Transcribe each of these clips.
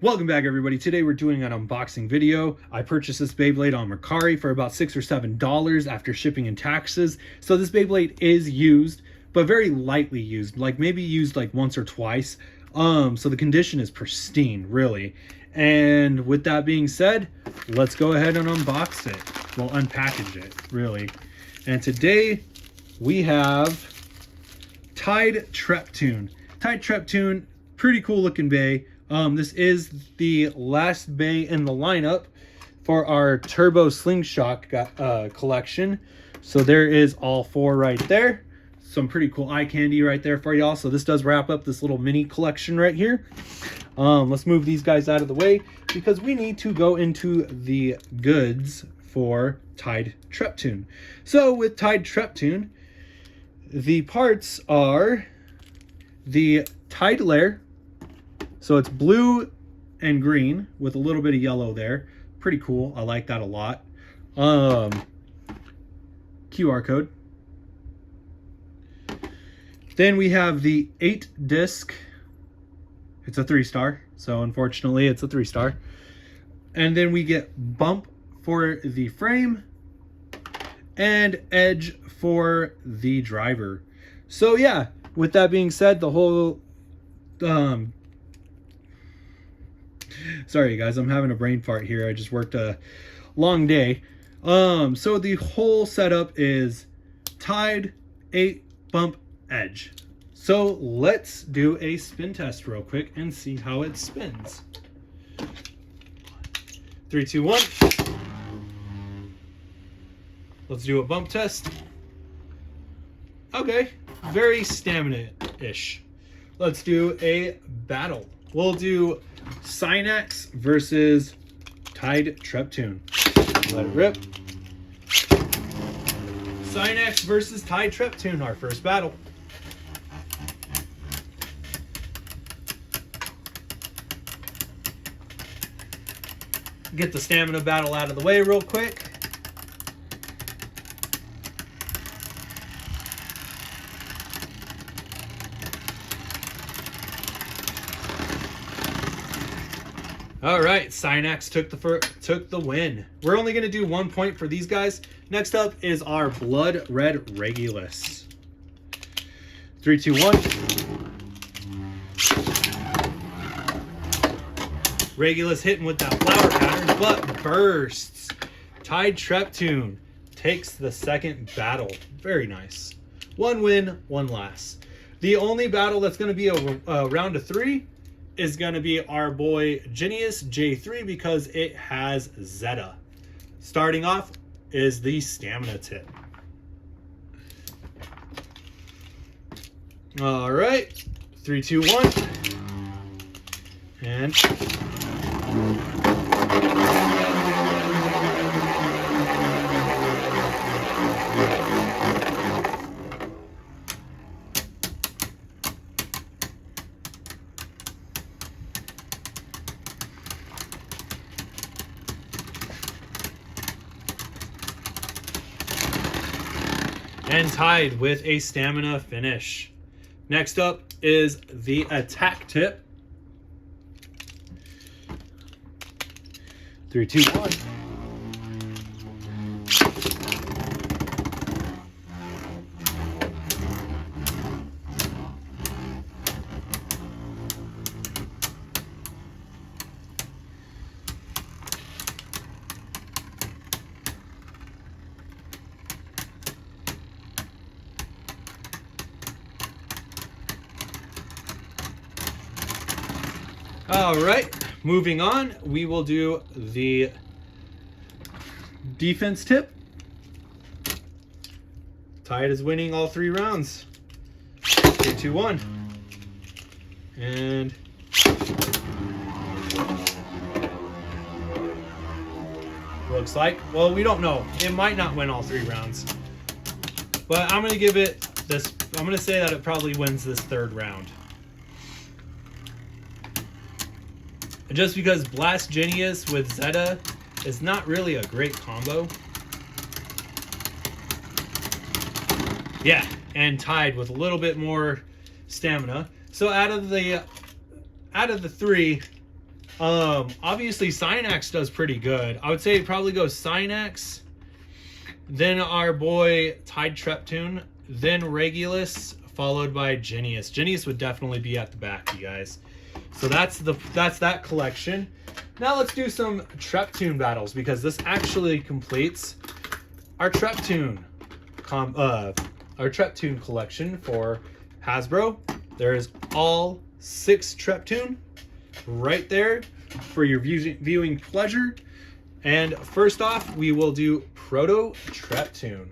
Welcome back, everybody. Today we're doing an unboxing video. I purchased this Beyblade on Mercari for about $6 or $7 after shipping and taxes. So this Beyblade is used, but very lightly used, like maybe used like once or twice. So the condition is pristine, really. And with that being said, let's go ahead and unbox it. Well, unpackage it, really. And today we have Tide Treptune. Tide Treptune, pretty cool looking bay. This is the last bay in the lineup for our Turbo Slingshot collection. So there is all four right there. Some pretty cool eye candy right there for y'all. So this does wrap up this little mini collection right here. Let's move these guys out of the way because we need to go into the goods for Tide Treptune. So with Tide Treptune, the parts are the Tide layer. So it's blue and green with a little bit of yellow there. Pretty cool. I like that a lot. QR code. Then we have the 8-disc. It's a 3-star. So unfortunately, it's a 3-star. And then we get bump for the frame and edge for the driver. So yeah, with that being said, the whole... Sorry guys, I'm having a brain fart here. I just worked a long day. So the whole setup is Tide, 8, bump, edge. So let's do a spin test real quick and see how it spins. 3, 2, 1. Let's do a bump test. Okay, very stamina-ish. Let's do a battle. We'll do Synax versus Tide Treptune. Let it rip. Synax versus Tide Treptune, our first battle. Get the stamina battle out of the way real quick. All right, Synax took the win. We're only going to do 1 point for these guys. Next up is our Blood Red Regulus. 3, 2, 1. Regulus hitting with that flower pattern, but bursts. Tide Treptune takes the second battle. Very nice. 1 win, 1 loss. The only battle that's going to be a round of 3 is going to be our boy Genius J3 because it has Zeta. Starting off is the stamina tip. All right, 3, 2, 1. And Tide with a stamina finish. Next up is the attack tip. 3, 2, 1. All right, moving on, we will do the defense tip. Tide is winning all 3 rounds. 3, 2, 1. And looks like, well, we don't know. It might not win all 3 rounds. But I'm going to give it this, I'm going to say that it probably wins this 3rd round. Just because Blast Genius with Zeta is not really a great combo. Yeah, and Tide with a little bit more stamina. So out of the 3, Obviously Synax does pretty good. I would say it'd probably go Synax, then our boy Tide Treptune, then Regulus, followed by Genius. Genius would definitely be at the back, you guys. So that's that collection. Now let's do some Treptune battles, because this actually completes our Treptune collection for Hasbro. There is all 6 Treptune right there for your viewing pleasure. And first off, we will do Proto Treptune.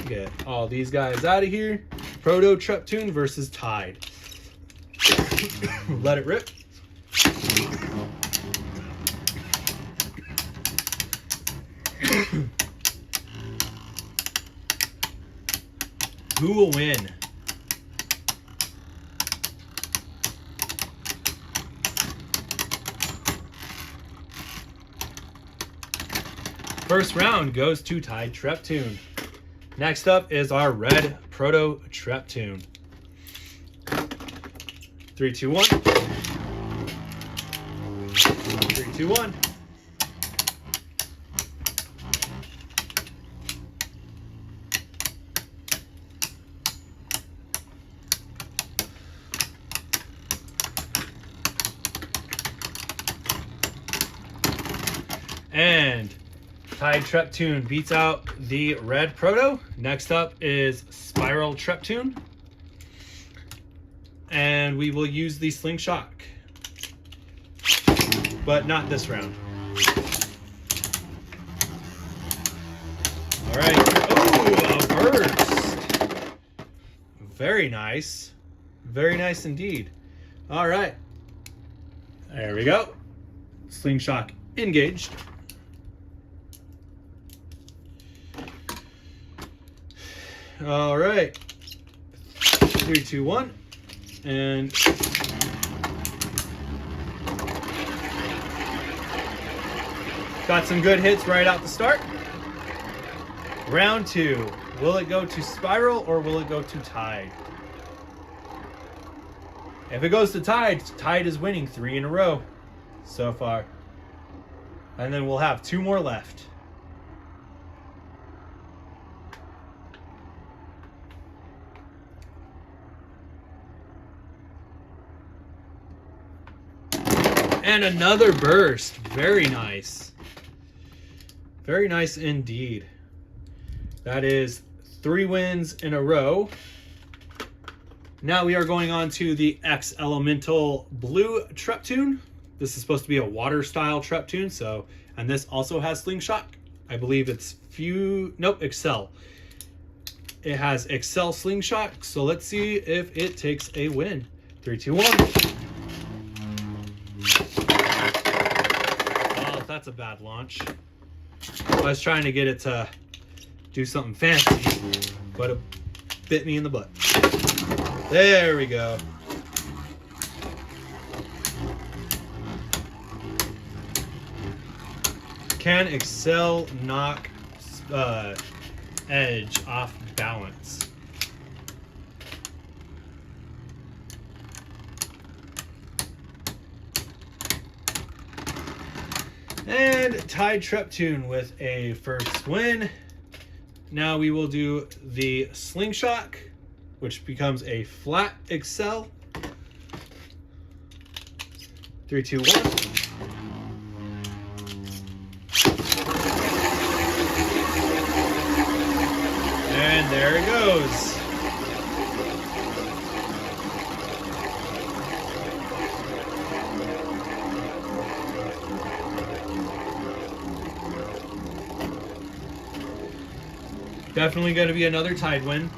Get all these guys out of here. Proto Treptune versus Tide. Let it rip. Who will win? First round goes to Tide Treptune. Next up is our red Proto Treptune. 3, 2, 1. 3, 2, 1. And Tide Treptune beats out the red Proto. Next up is Spiral Treptune. And we will use the Slingshot, but not this round. All right. Oh, a burst. Very nice. Very nice indeed. All right. There we go. Slingshot engaged. All right. 3, 2, 1. And got some good hits right out the start. Round 2. Will it go to Spiral or will it go to Tide? If it goes to Tide, Tide is winning 3 in a row so far. And then we'll have 2 more left. And another burst. Very nice. Very nice indeed. That is 3 wins in a row. Now we are going on to the X Elemental Blue Treptune. This is supposed to be a water style Treptune, so, and this also has Slingshot. I believe it's Excel. It has Excel Slingshot, so let's see if it takes a win. 3, 2, 1. That's a bad launch. I was trying to get it to do something fancy, but it bit me in the butt. There we go. Can Excel knock Edge off balance? And Tide Treptune with a first win. Now we will do the Slingshot, which becomes a flat Excel. 3, 2, 1. And there it goes. Definitely going to be another Tide win.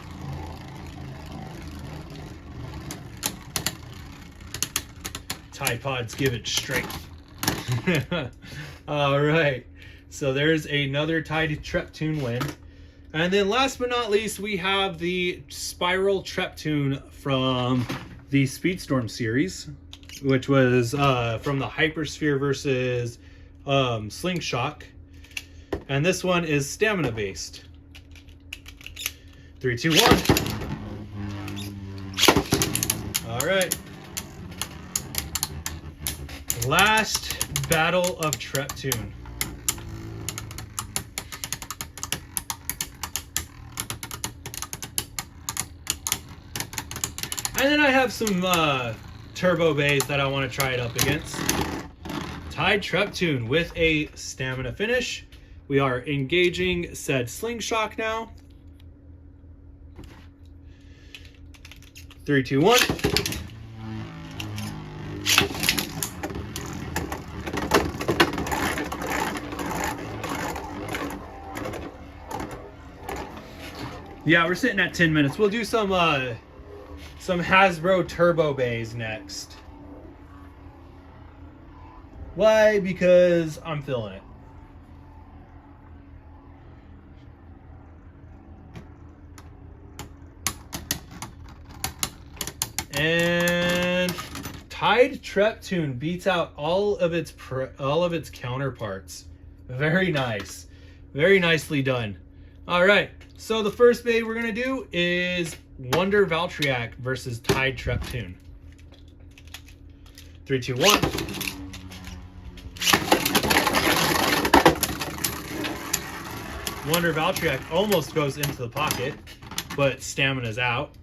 Tide Pods give it strength. All right. So there's another Tide Treptune win. And then last but not least, we have the Spiral Treptune from the Speedstorm series, which was from the Hypersphere versus Slingshot. And this one is stamina based. 3, 2, 1. All right. Last battle of Treptune. And then I have some turbo bays that I want to try it up against. Tied Treptune with a stamina finish. We are engaging said slingshot now. 3, 2, 1. Yeah, we're sitting at 10 minutes. We'll do some Hasbro turbo bays next. Why? Because I'm feeling it. And Tied Treptune beats out all of its counterparts. Very nice. Very nicely done. All right. So the first bay we're going to do is Wonder Valtryek versus Tied Treptune. 3, 2, 1. Wonder Valtryek almost goes into the pocket, but stamina's out.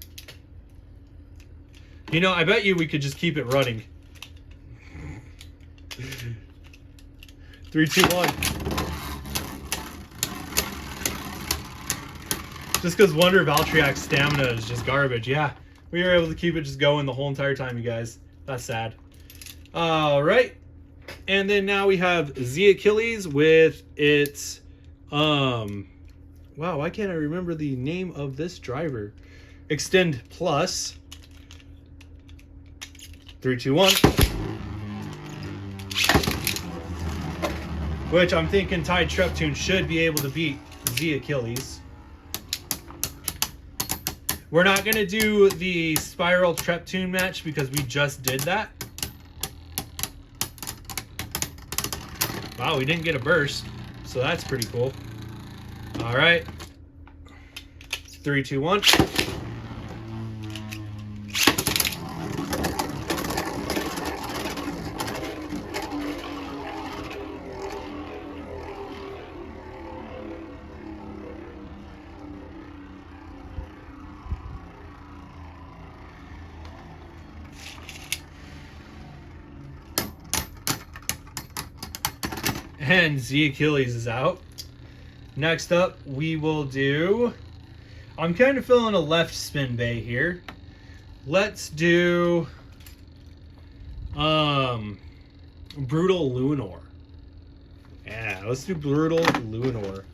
You know, I bet you we could just keep it running. 3, 2, 1. Just because Wonder Valtryek's stamina is just garbage. Yeah, we were able to keep it just going the whole entire time, you guys. That's sad. All right. And then now we have Z Achilles with its... wow, why can't I remember the name of this driver? Extend Plus. 3, 2, 1. Which I'm thinking Tied Treptune should be able to beat Z Achilles. We're not going to do the Spiral Treptune match because we just did that. Wow, we didn't get a burst, so that's pretty cool. All right. 3, 2, 1. And Z Achilles is out. Next up, we will do... I'm kind of feeling a left spin bay here. Let's do... Brutal Lunar. Yeah, let's do Brutal Lunar.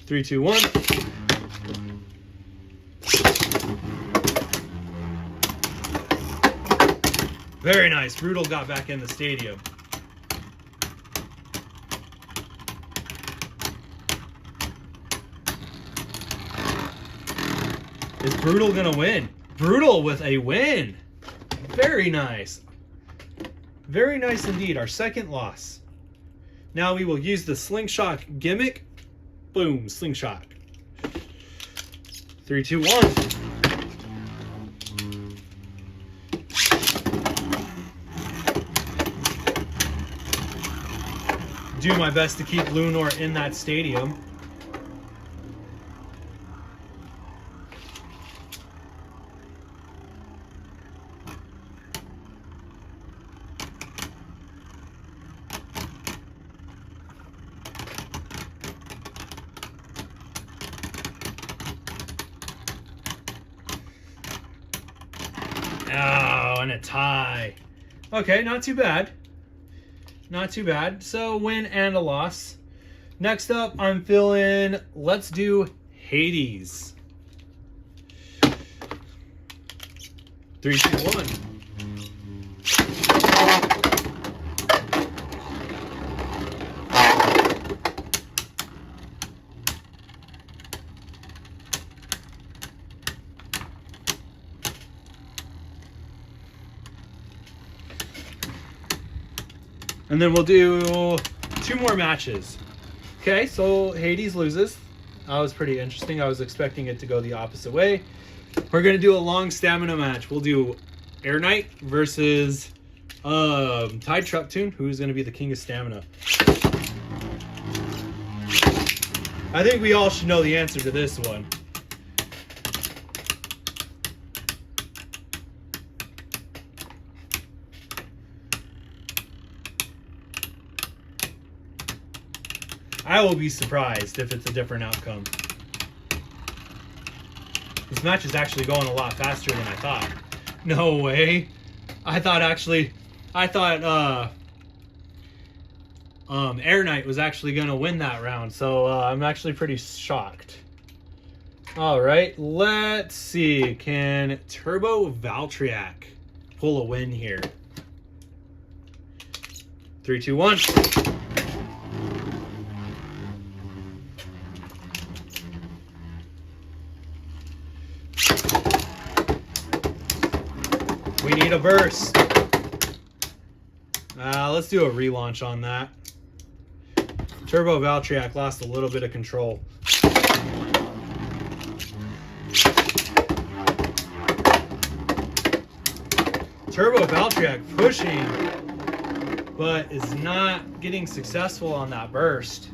3, 2, 1. Very nice. Brutal got back in the stadium. Is Brutal gonna win? Brutal with a win. Very nice. Very nice indeed. Our second loss. Now we will use the slingshot gimmick. Boom, slingshot. 3, 2, 1. Do my best to keep Lunar in that stadium. Oh, and a tie. Okay, not too bad. Not too bad. So win and a loss. Next up, I'm feeling, let's do Hades. 3, 2, 1. And then we'll do 2 more matches. Okay, so Hades loses. That was pretty interesting. I was expecting it to go the opposite way. We're going to do a long stamina match. We'll do Air Knight versus Tide Treptune, who's going to be the king of stamina. I think we all should know the answer to this one. I will be surprised if it's a different outcome. This match is actually going a lot faster than I thought. No way. I thought Air Knight was actually going to win that round, so I'm actually pretty shocked. All right, let's see. Can Turbo Valtryek pull a win here? 3, 2, 1. We need a burst. Let's do a relaunch on that. Turbo Valtryek lost a little bit of control. Turbo Valtryek pushing, but is not getting successful on that burst.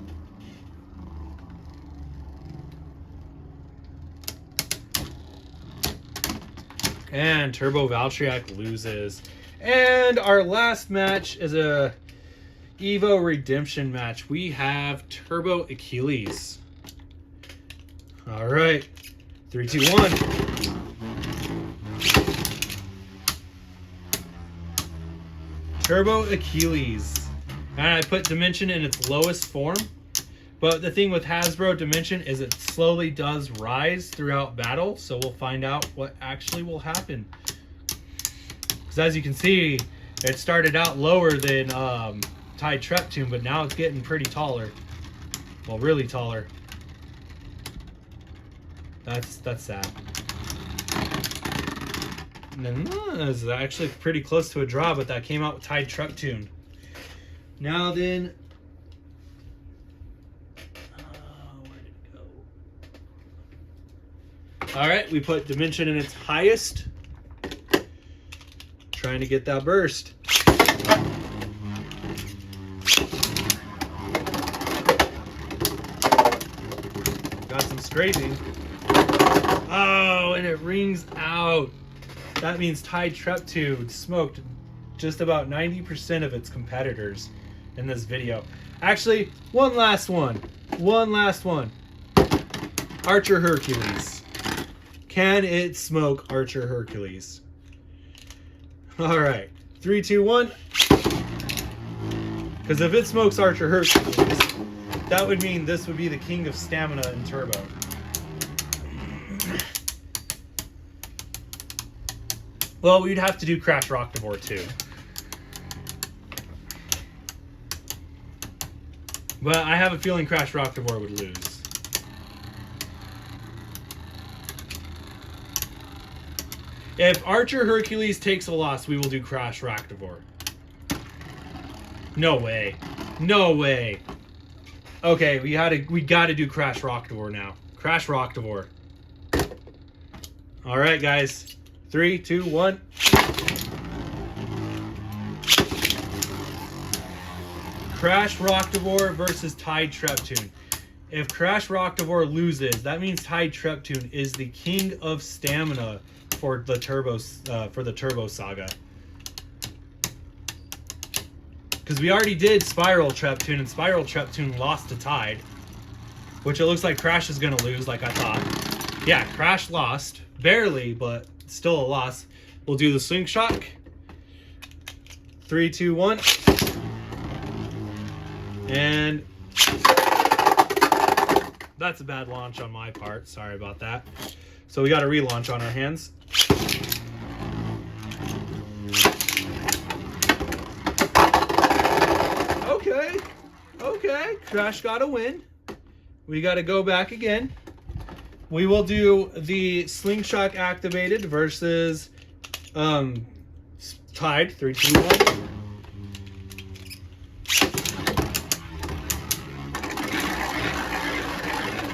And Turbo Valtryek loses. And our last match is a Evo Redemption match. We have Turbo Achilles. All right. 3, 2, 1. Turbo Achilles. And I put Dimension in its lowest form. But the thing with Hasbro Dimension is it slowly does rise throughout battle, so we'll find out what actually will happen. Because as you can see, it started out lower than Tide Treptune, but now it's getting pretty taller. Well, really taller. That's sad. And then this is actually pretty close to a draw, but that came out with Tide Treptune. Now then, all right, we put Dimension in its highest. Trying to get that burst. Got some scraping. Oh, and it rings out. That means Tide Treptune smoked just about 90% of its competitors in this video. Actually, one last one. Archer Hercules. Can it smoke Archer Hercules? All right, 3, 2, 1. Because if it smokes Archer Hercules, that would mean this would be the king of stamina in Turbo. Well, we'd have to do Crash Rocktavore too. But I have a feeling Crash Rocktavore would lose. If Archer Hercules takes a loss, we will do Crash Rocktavore. No way. No way. Okay, we gotta do Crash Rocktavore now. Crash Rocktavore. All right, guys. 3, 2, 1. Crash Rocktavore versus Tide Treptune. If Crash Rocktavore loses, that means Tide Treptune is the king of stamina for the Turbo Saga. Because we already did Spiral Treptune, and Spiral Treptune lost to Tide, which it looks like Crash is going to lose, like I thought. Yeah, Crash lost. Barely, but still a loss. We'll do the Swing Shock. 3, 2, 1. And that's a bad launch on my part. Sorry about that. So we got a relaunch on our hands. Okay. Crash got a win. We got to go back again. We will do the Slingshot activated versus Tide. 3, 2, 1.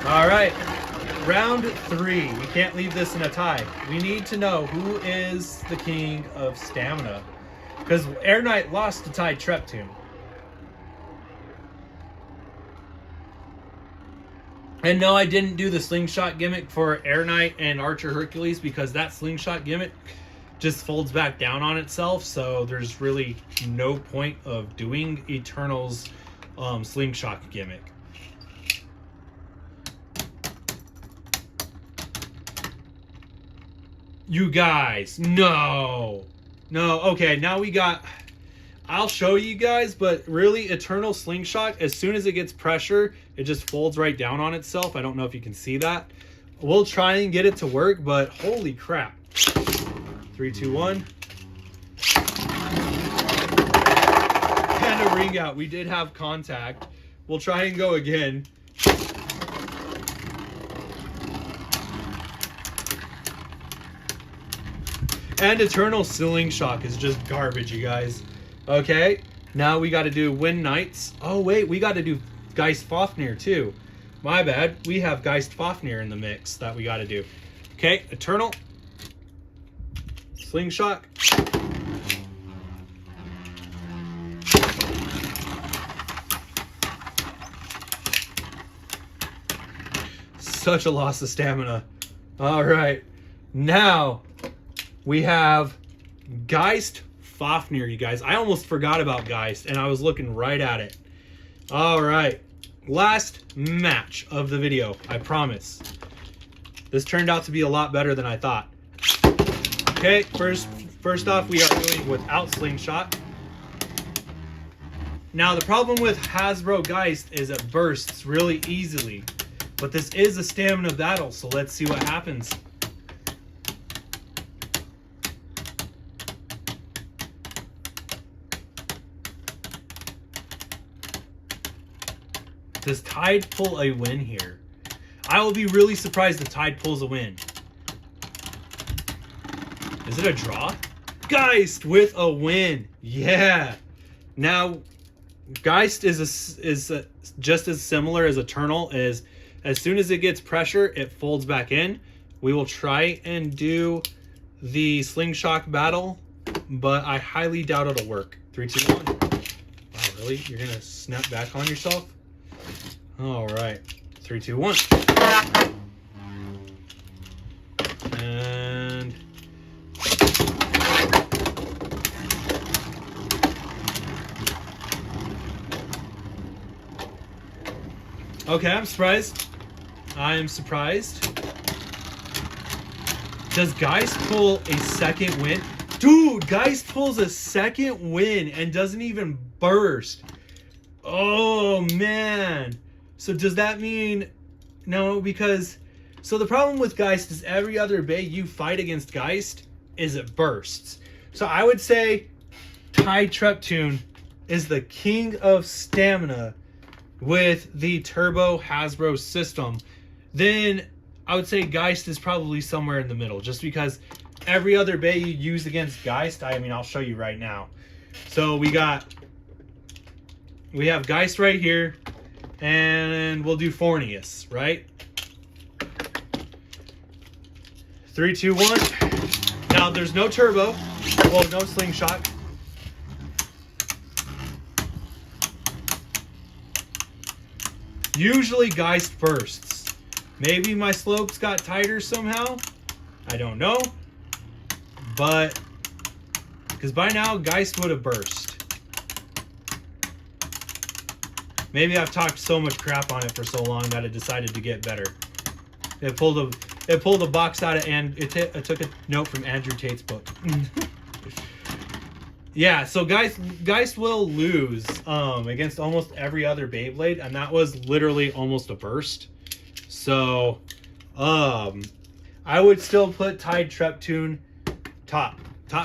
All right. Round 3. We can't leave this in a tie. We need to know who is the king of stamina. Because Air Knight lost to Tide Treptune. And no, I didn't do the slingshot gimmick for Air Knight and Archer Hercules because that slingshot gimmick just folds back down on itself. So there's really no point of doing Eternal's slingshot gimmick. You guys, no. Okay, now we got... I'll show you guys, but really, Eternal Slingshot, as soon as it gets pressure, it just folds right down on itself. I don't know if you can see that. We'll try and get it to work, but holy crap. 3, 2, 1. And a ring out. We did have contact. We'll try and go again. And Eternal Slingshot is just garbage, you guys. Okay, now we got to do Wind Knights. Oh, wait, we got to do Geist Fafnir, too. My bad. We have Geist Fafnir in the mix that we got to do. Okay, Eternal. Slingshot. Such a loss of stamina. All right, now we have Geist Fafnir, you guys. I almost forgot about Geist, and I was looking right at it. All right, last match of the video, I promise. This turned out to be a lot better than I thought. Okay, first off, we are doing without Slingshot. Now, the problem with Hasbro Geist is it bursts really easily, but this is a stamina battle, so let's see what happens. Does Tide pull a win here? I will be really surprised if Tide pulls a win. Is it a draw? Geist with a win. Yeah. Now, Geist is just as similar as Eternal. As soon as it gets pressure, it folds back in. We will try and do the Slingshot battle, but I highly doubt it'll work. 3, 2, 1. Wow, really? You're going to snap back on yourself? All right, 3, 2, 1. And okay, I'm surprised. I am surprised. Does Geist pull a second win? Dude, Geist pulls a second win and doesn't even burst. Oh, man. So does that mean... No, because... So the problem with Geist is every other bay you fight against Geist is it bursts. So I would say Tide Treptune is the king of stamina with the Turbo Hasbro system. Then I would say Geist is probably somewhere in the middle, just because every other bay you use against Geist, I mean, I'll show you right now. So we have Geist right here, and we'll do Fornius, right? 3, 2, 1. Now there's no turbo, well, no slingshot. Usually Geist bursts. Maybe my slopes got tighter somehow. I don't know. But, because by now Geist would have burst. Maybe I've talked so much crap on it for so long that it decided to get better. It pulled a box out of, and it took a note from Andrew Tate's book. Yeah, so Geist will lose against almost every other Beyblade, and that was literally almost a burst. So, I would still put Tide Treptune top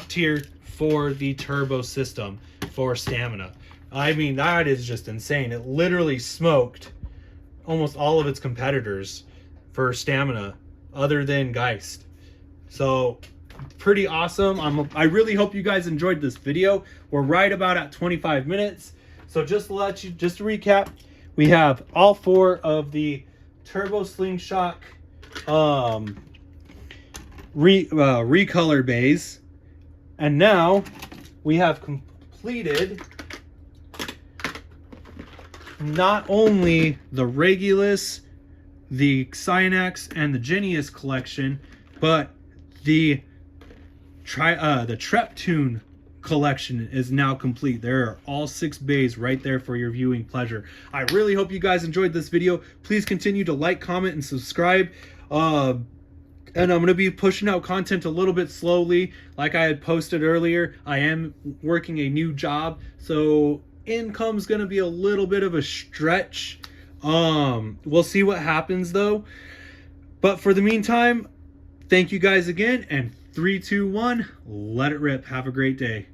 tier for the turbo system for stamina. I mean, that is just insane. It literally smoked almost all of its competitors for stamina other than Geist. So, pretty awesome. I really hope you guys enjoyed this video. We're right about at 25 minutes. So just to recap, we have all 4 of the Turbo Slingshot recolor bays. And now we have completed not only the Regulus, the Cynax, and the Genius collection, but the Treptune collection is now complete. There are all 6 bays right there for your viewing pleasure. I really hope you guys enjoyed this video. Please continue to like, comment, and subscribe. And I'm going to be pushing out content a little bit slowly. Like I had posted earlier, I am working a new job, so income's going to be a little bit of a stretch. We'll see what happens though. But for the meantime, thank you guys again, and 3, 2, 1, let it rip. Have a great day.